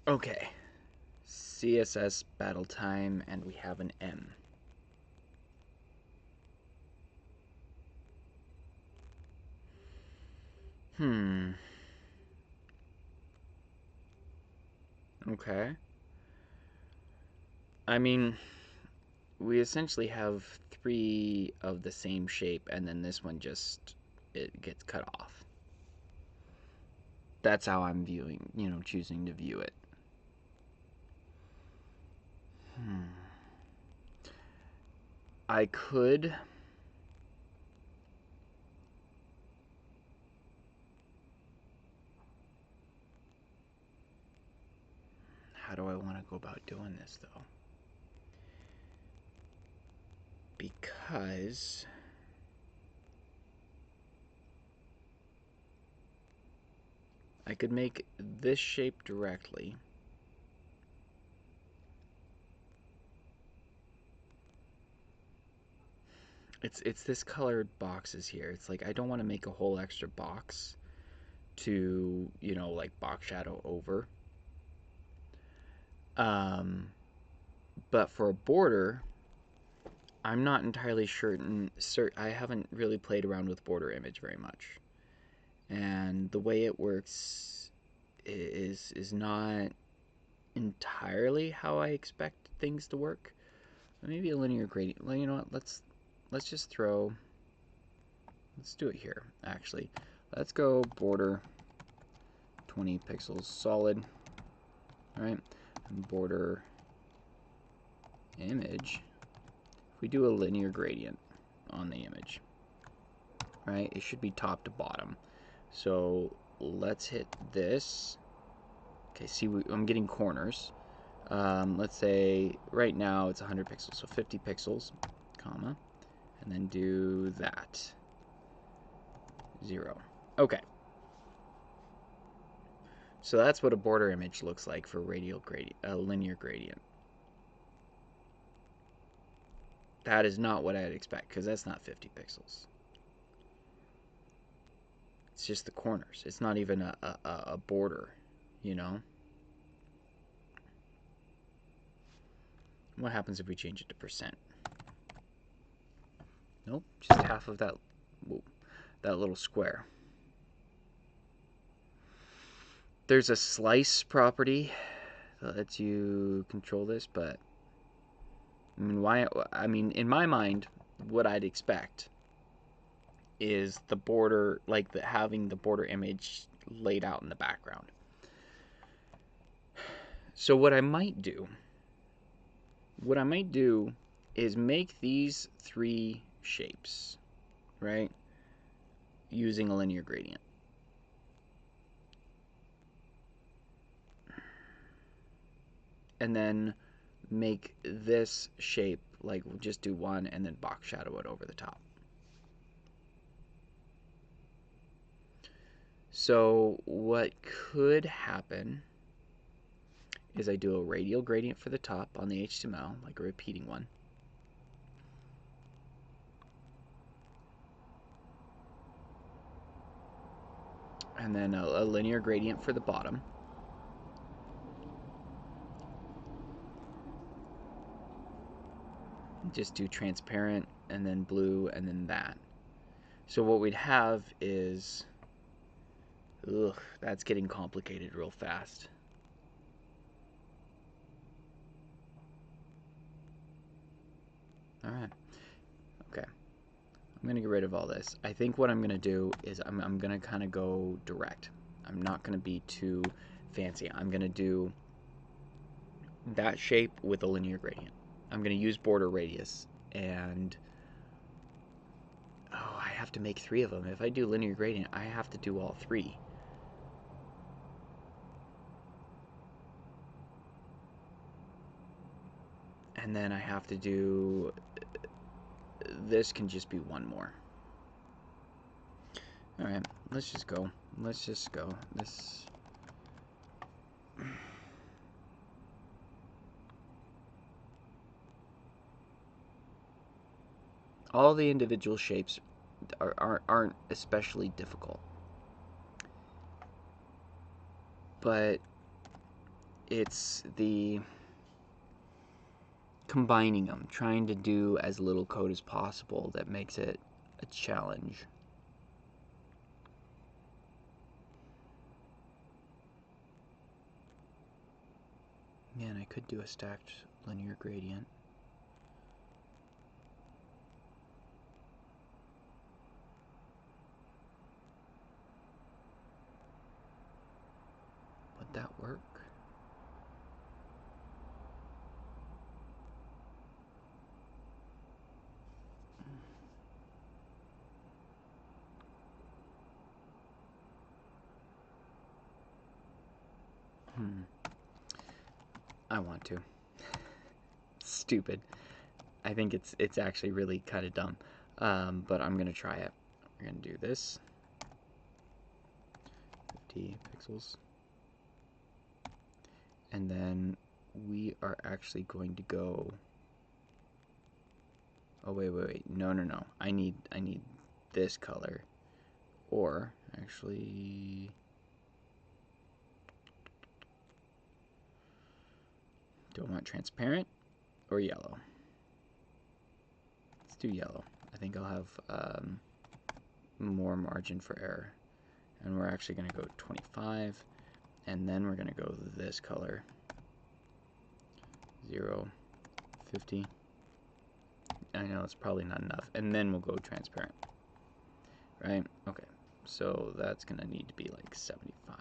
Okay. CSS battle time, and we have an M. Hmm. Okay. I mean, we essentially have three of the same shape, and then this one just it gets cut off. That's how I'm viewing, choosing to view it. Hmm. I could. How do I want to go about doing this, though? Because I could make this shape directly. It's this colored boxes here. It's like I don't want to make a whole extra box to, like box shadow over. But for a border, I'm not entirely sure. I haven't really played around with border image very much, and the way it works is not entirely how I expect things to work. Maybe a linear gradient. Well, you know what? Let's just throw. Let's do it here. Actually, let's go border 20 pixels solid. All right, and border image. If we do a linear gradient on the image, right, it should be top to bottom. So let's hit this. Okay, see, I'm getting corners. Let's say right now it's 100 pixels, so 50 pixels, comma, and then do that. 0. Okay. So that's what a border image looks like for radial gradient, linear gradient. That is not what I'd expect, because that's not 50 pixels. It's just the corners. It's not even a border, you know? What happens if we change it to percent? Nope, just half of that, that little square. There's a slice property that lets you control this, but I mean, in my mind, what I'd expect is the border, like having the border image laid out in the background. So what I might do is make these three shapes, right, using a linear gradient. And then make this shape, like we'll just do one and then box shadow it over the top. So what could happen is I do a radial gradient for the top on the HTML, like a repeating one. And then a linear gradient for the bottom. Just do transparent and then blue and then that. So what we'd have is, ugh, that's getting complicated real fast. All right. Okay. I'm going to get rid of all this. I think what I'm going to do is I'm going to kind of go direct. I'm not going to be too fancy. I'm going to do that shape with a linear gradient. I'm going to use border radius, and oh, I have to make 3 of them. If I do linear gradient, I have to do all 3. And then I have to do, this can just be 1 more. All right, let's just go. This, all the individual shapes aren't especially difficult. But it's the combining them, trying to do as little code as possible that makes it a challenge. Man, I could do a stacked linear gradient. Would that work? I want to. Stupid. I think it's actually really kind of dumb, but I'm gonna try it. We're gonna do this. 50 pixels, and then we are actually going to go. Oh wait. No. I need this color, or actually. Do I want transparent or yellow? Let's do yellow. I think I'll have more margin for error. And we're actually going to go 25. And then we're going to go this color. 0, 50. I know it's probably not enough. And then we'll go transparent. Right? Okay. So that's going to need to be like 75.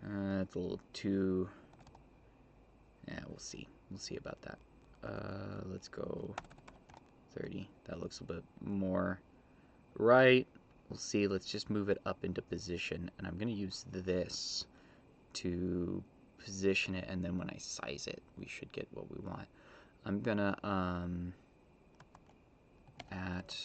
That's a little too... Yeah, we'll see. We'll see about that. Let's go 30. That looks a bit more right. We'll see. Let's just move it up into position. And I'm going to use this to position it. And then when I size it, we should get what we want. I'm going to, at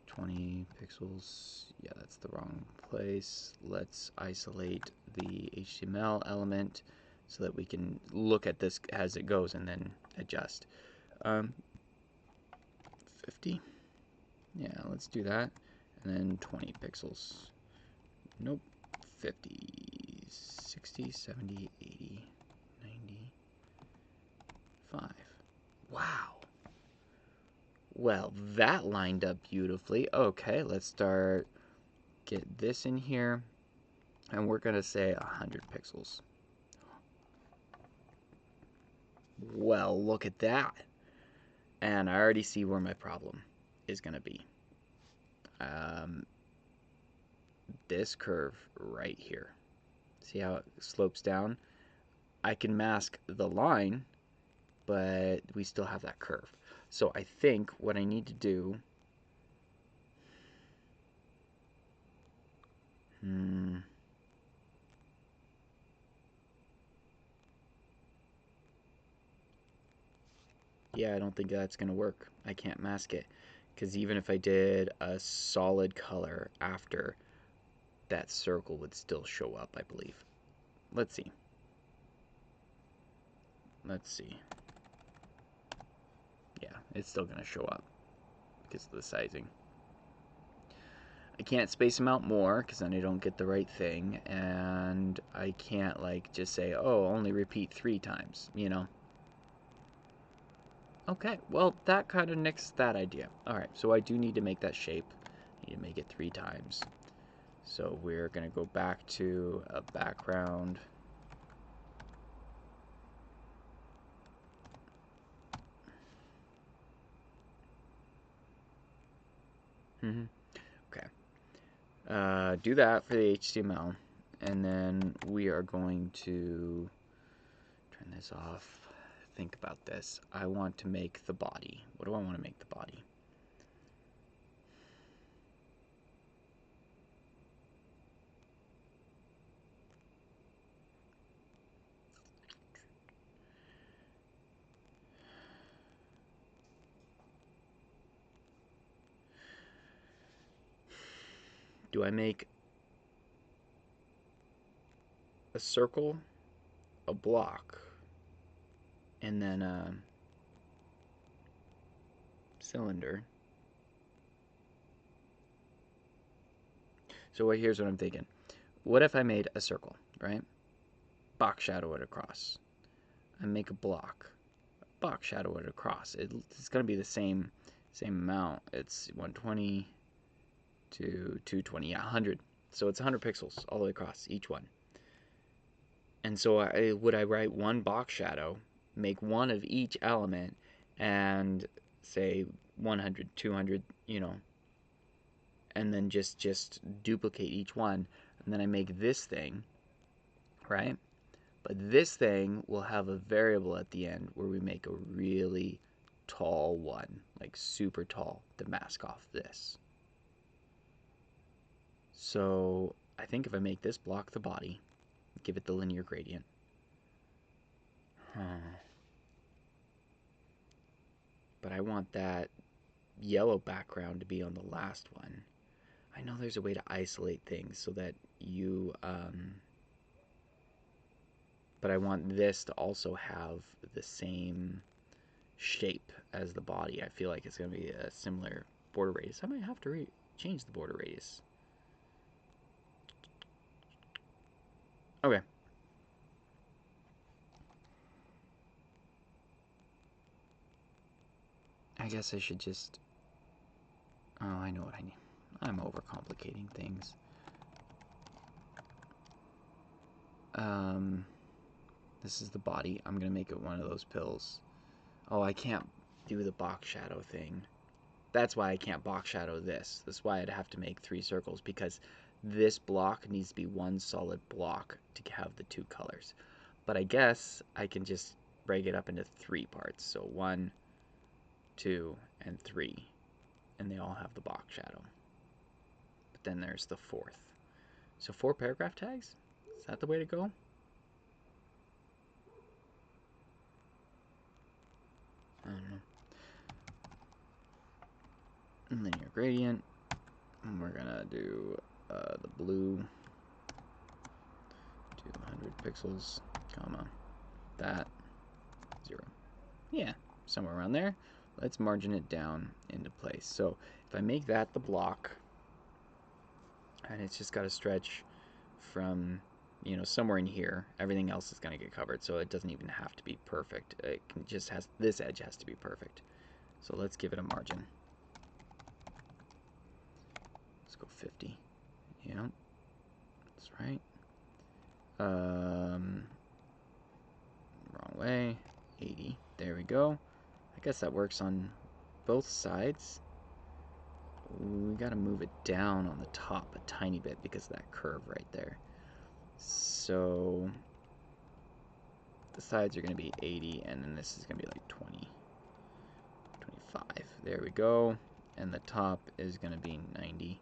20 pixels. Yeah, that's the wrong place. Let's isolate the HTML element so that we can look at this as it goes and then adjust. 50. Yeah, let's do that. And then 20 pixels. Nope. 50, 60, 70, 80, 95. Wow. Well, that lined up beautifully. Okay, let's start. Get this in here. And we're going to say 100 pixels. Well, look at that. And I already see where my problem is going to be. This curve right here. See how it slopes down? I can mask the line, but we still have that curve. So I think what I need to do... Yeah, I don't think that's going to work. I can't mask it. Because even if I did a solid color after, that circle would still show up, I believe. Let's see. Let's see. Yeah, it's still going to show up because of the sizing. I can't space them out more because then I don't get the right thing. And I can't like just say, oh, only repeat 3 times, you know? Okay, well, that kind of nixed that idea. Alright, so I do need to make that shape. I need to make it 3 times. So we're going to go back to a background. Okay. Do that for the HTML. And then we are going to turn this off. Think about this. I want to make the body. What do I want to make the body? Do I make a circle, a block, and then a cylinder? So here's what I'm thinking. What if I made a circle, right? box shadow it across. I make a block, box shadow it across. It's going to be the same amount. It's 120 to 220, yeah, 100. So it's 100 pixels all the way across each one. And so would I write one box shadow, make one of each element, and say 100, 200, and then just duplicate each one, and then I make this thing, right? But this thing will have a variable at the end where we make a really tall one, like super tall, to mask off this. So I think if I make this block the body, give it the linear gradient. But I want that yellow background to be on the last one. I know there's a way to isolate things so that you, but I want this to also have the same shape as the body. I feel like it's going to be a similar border radius. I might have to change the border radius. Okay. I guess I should just... Oh, I know what I need. I'm overcomplicating things. This is the body. I'm going to make it one of those pills. Oh, I can't do the box shadow thing. That's why I can't box shadow this. That's why I'd have to make 3 circles, because this block needs to be one solid block to have the 2 colors. But I guess I can just break it up into 3 parts. So 1, 2, and 3. And they all have the box shadow. But then there's the 4th. So 4 paragraph tags? Is that the way to go? I don't know. Linear gradient. And we're gonna do the blue 200 pixels, comma, that 0. Yeah, somewhere around there. Let's margin it down into place. So if I make that the block, and it's just got to stretch from, somewhere in here, everything else is going to get covered, so it doesn't even have to be perfect. It can just this edge has to be perfect. So let's give it a margin. Let's go 50. Yeah, that's right. Wrong way. 80. There we go. I guess that works on both sides. We gotta move it down on the top a tiny bit because of that curve right there. So the sides are gonna be 80, and then this is gonna be like 20, 25. There we go. And the top is gonna be 90.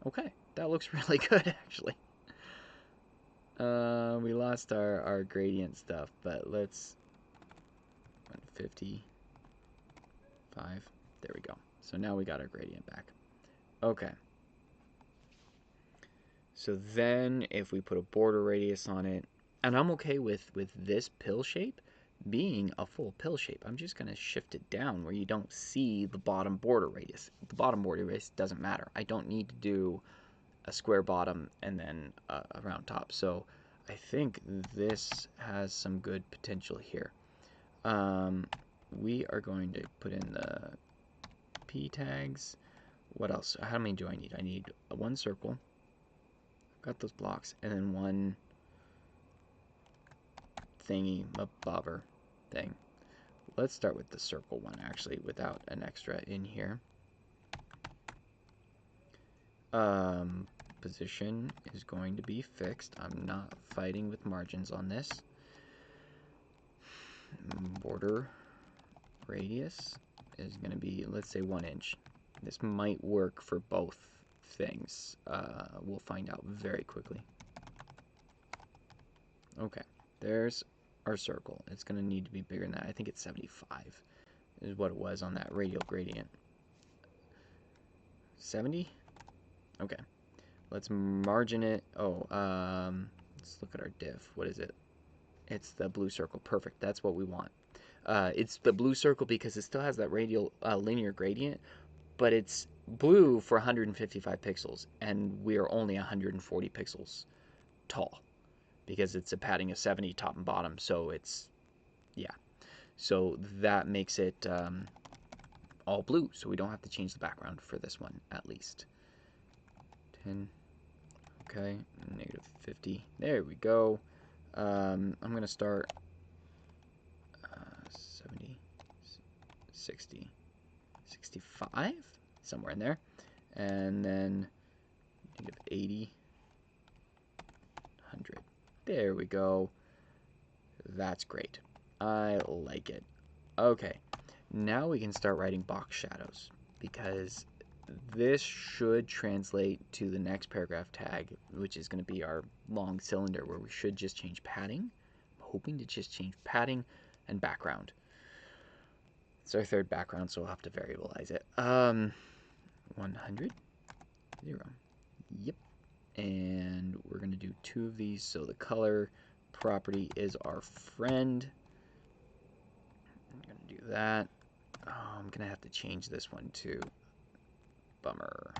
Okay, that looks really good actually. We lost our gradient stuff, but let's 155. There we go. So now we got our gradient back. Okay. So then if we put a border radius on it, and I'm okay with this pill shape being a full pill shape. I'm just going to shift it down where you don't see the bottom border radius. The bottom border radius doesn't matter. I don't need to do a square bottom and then a round top. So I think this has some good potential here. We are going to put in the P tags. What else? How many do I need? I need one circle. I've got those blocks, and then one thingy, a bobber thing. Let's start with the circle one, actually, without an extra in here. Position is going to be fixed. I'm not fighting with margins on this. Border radius is going to be, let's say, 1 inch. This might work for both things. We'll find out very quickly. Okay, there's our circle. It's going to need to be bigger than that. I think it's 75 is what it was on that radial gradient. 70? Okay. Let's margin it. Oh, let's look at our diff. What is it? It's the blue circle. Perfect. That's what we want. It's the blue circle because it still has that radial linear gradient, but it's blue for 155 pixels, and we are only 140 pixels tall. because it's a padding of 70 top and bottom. So it's, yeah. So that makes it all blue. So we don't have to change the background for this one, at least. 10. Okay, negative 50. There we go. I'm going to start 70, 60, 65, somewhere in there. And then negative 80, 100. There we go. That's great. I like it. Okay, now we can start writing box shadows, because this should translate to the next paragraph tag, which is going to be our long cylinder, where we should just change padding. I'm hoping to just change padding and background. It's our third background, so we'll have to variabilize it. 100, 0. Yep. And we're going to do 2 of these, so the color property is our friend. I'm going to do that. Oh, I'm going to have to change this one too. Bummer.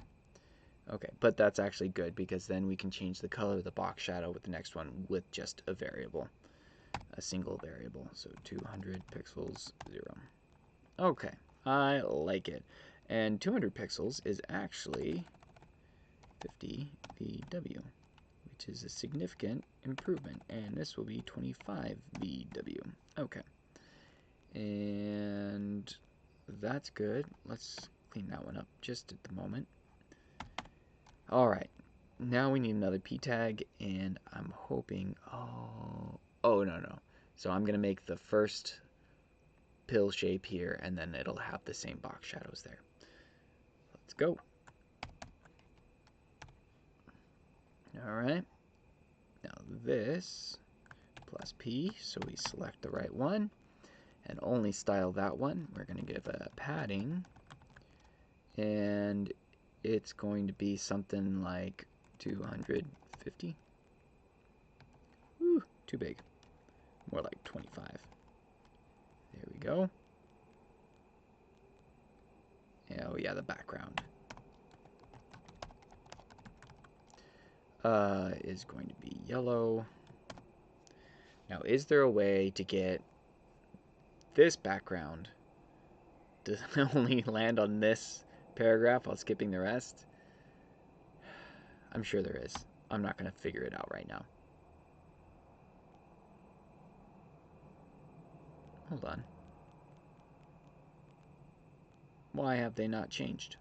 Okay, but that's actually good, because then we can change the color of the box shadow with the next one with just a variable, a single variable. So 200 pixels, 0. Okay, I like it. And 200 pixels is actually 50 VW, which is a significant improvement. And this will be 25 VW. Okay. And that's good. Let's clean that one up just at the moment. All right. Now we need another P tag, and I'm hoping, oh, no. So I'm going to make the first pill shape here, and then it'll have the same box shadows there. Let's go. All right. Now this plus P, so we select the right one and only style that one. We're going to give a padding, and it's going to be something like 250. Whew, too big. More like 25. There we go. Oh yeah, the background is going to be yellow. Now, is there a way to get this background to only land on this paragraph while skipping the rest? I'm sure there is. I'm not going to figure it out right now. Hold on. Why have they not changed?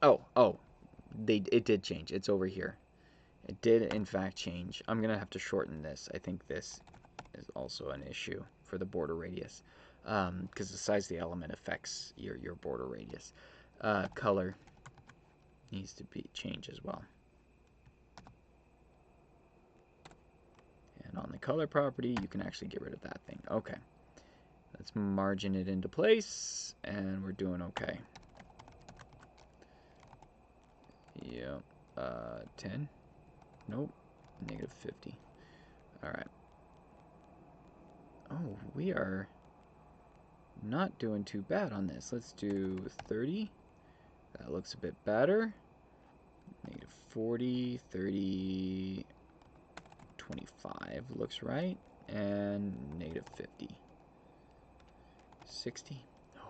Oh, it did change. It's over here. It did, in fact, change. I'm going to have to shorten this. I think this is also an issue for the border radius, because the size of the element affects your border radius. Color needs to be changed as well. And on the color property, you can actually get rid of that thing. Okay. Let's margin it into place, and we're doing okay. Yep. 10. Nope. Negative 50. All right. Oh, we are not doing too bad on this. Let's do 30. That looks a bit better. Negative 40, 30, 25 looks right. And negative 50. 60. Oh.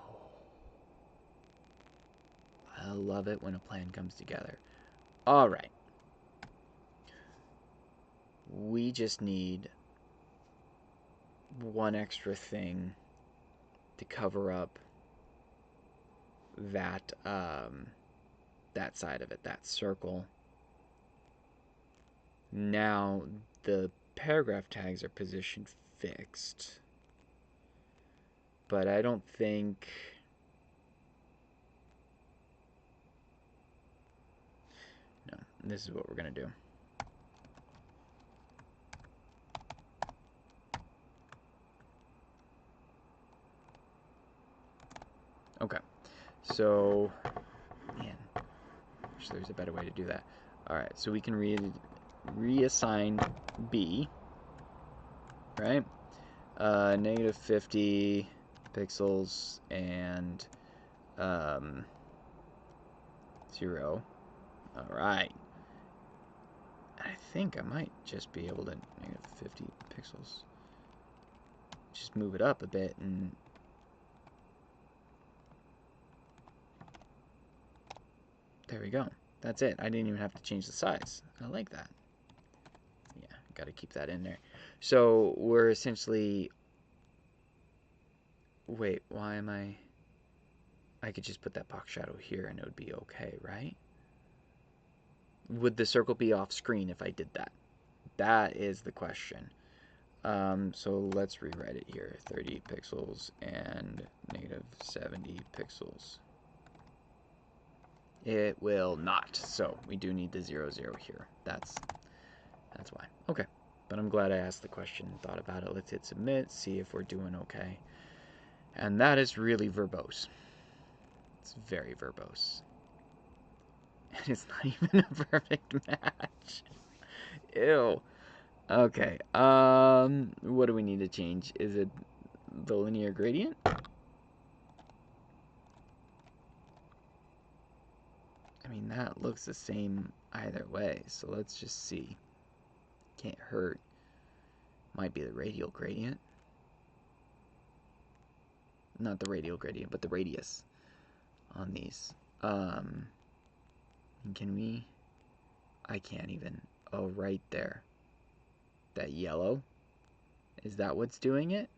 I love it when a plan comes together. All right. We just need one extra thing to cover up that that side of it, that circle. Now the paragraph tags are position fixed, but I don't think, no, this is what we're gonna do. Okay, so, man, wish there's a better way to do that. All right, so we can reassign B, right? Negative 50 pixels and 0. All right. think I might just be able to negative 50 pixels. Just move it up a bit and there we go. That's it. I didn't even have to change the size. I like that. Yeah, got to keep that in there. So we're essentially... Wait, why am I... I could just put that box shadow here and it would be okay, right? Would the circle be off screen if I did that? That is the question. So let's rewrite it here. 30 pixels and negative 70 pixels. It will not. So we do need the 0, 0 here. That's why. Okay. But I'm glad I asked the question and thought about it. Let's hit submit, see if we're doing okay. And that is really verbose. It's very verbose. And it's not even a perfect match. Ew. Okay. What do we need to change? Is it the linear gradient? I mean, that looks the same either way, so let's just see. Can't hurt. Might be the radial gradient. Not the radial gradient, but the radius on these. Can we... I can't even... Oh, right there. That yellow? Is that what's doing it?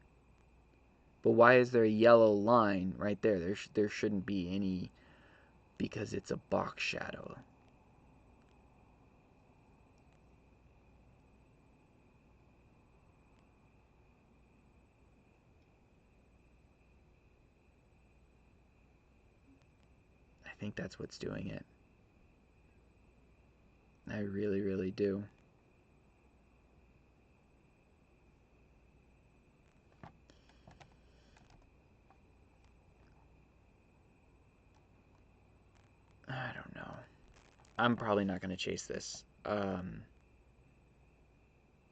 But why is there a yellow line right there? There shouldn't be any... Because it's a box shadow. I think that's what's doing it. I really, really do. I don't know. I'm probably not going to chase this.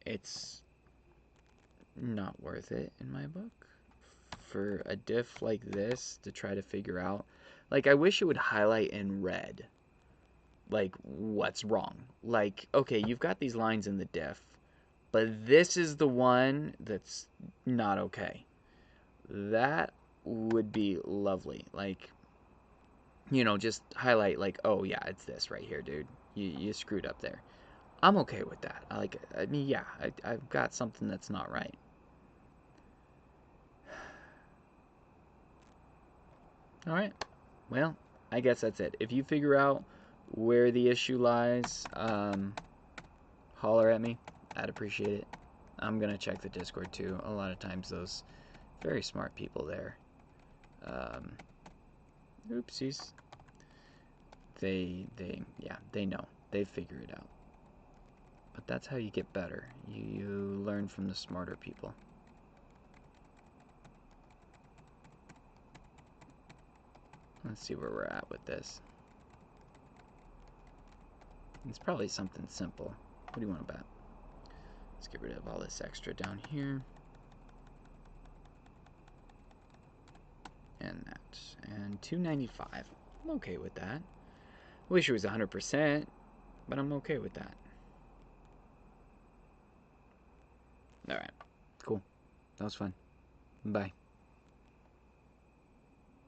It's not worth it in my book for a diff like this to try to figure out. Like, I wish it would highlight in red, like, what's wrong. Like, okay, you've got these lines in the diff, but this is the one that's not okay. That would be lovely. Like, you know, just highlight, like, oh, yeah, it's this right here, dude. You screwed up there. I'm okay with that. I mean, yeah, I've got something that's not right. All right. Well, I guess that's it. If you figure out where the issue lies, holler at me. I'd appreciate it. I'm going to check the Discord too. A lot of times those very smart people there, oopsies, yeah, they know. They figure it out. But that's how you get better. You learn from the smarter people. Let's see where we're at with this. It's probably something simple. What do you want to bet? Let's get rid of all this extra down here. And that. And 295. I'm okay with that. I wish it was 100%, but I'm okay with that. Alright. Cool. That was fun. Bye.